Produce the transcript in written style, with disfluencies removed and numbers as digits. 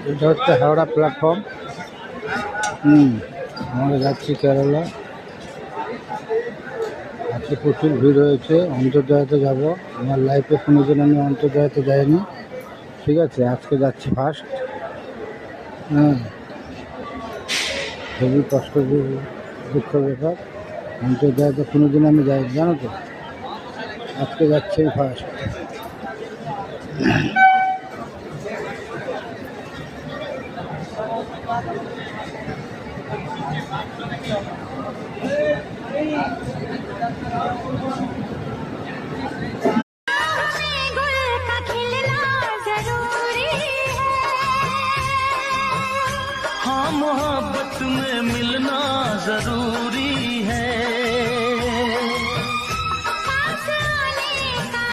এটা হচ্ছে হাওড়া প্ল্যাটফর্ম। আমরা যাচ্ছি কেরালা। আজকে প্রচুর ভিড় হয়েছে। অন্তর্জায়তে যাব। আমার লাইফে কোনোদিন আমি অন্তর্জায়তে যাইনি, ঠিক আছে, আজকে যাচ্ছি ফার্স্ট। খুবই কষ্ট, দুঃখ ব্যাপার। অন্তর্জায়তে কোনোদিন আমি যাই, জানো তো, আজকে যাচ্ছি ফার্স্ট। हाँ मोहब्बत में मिलना जरूर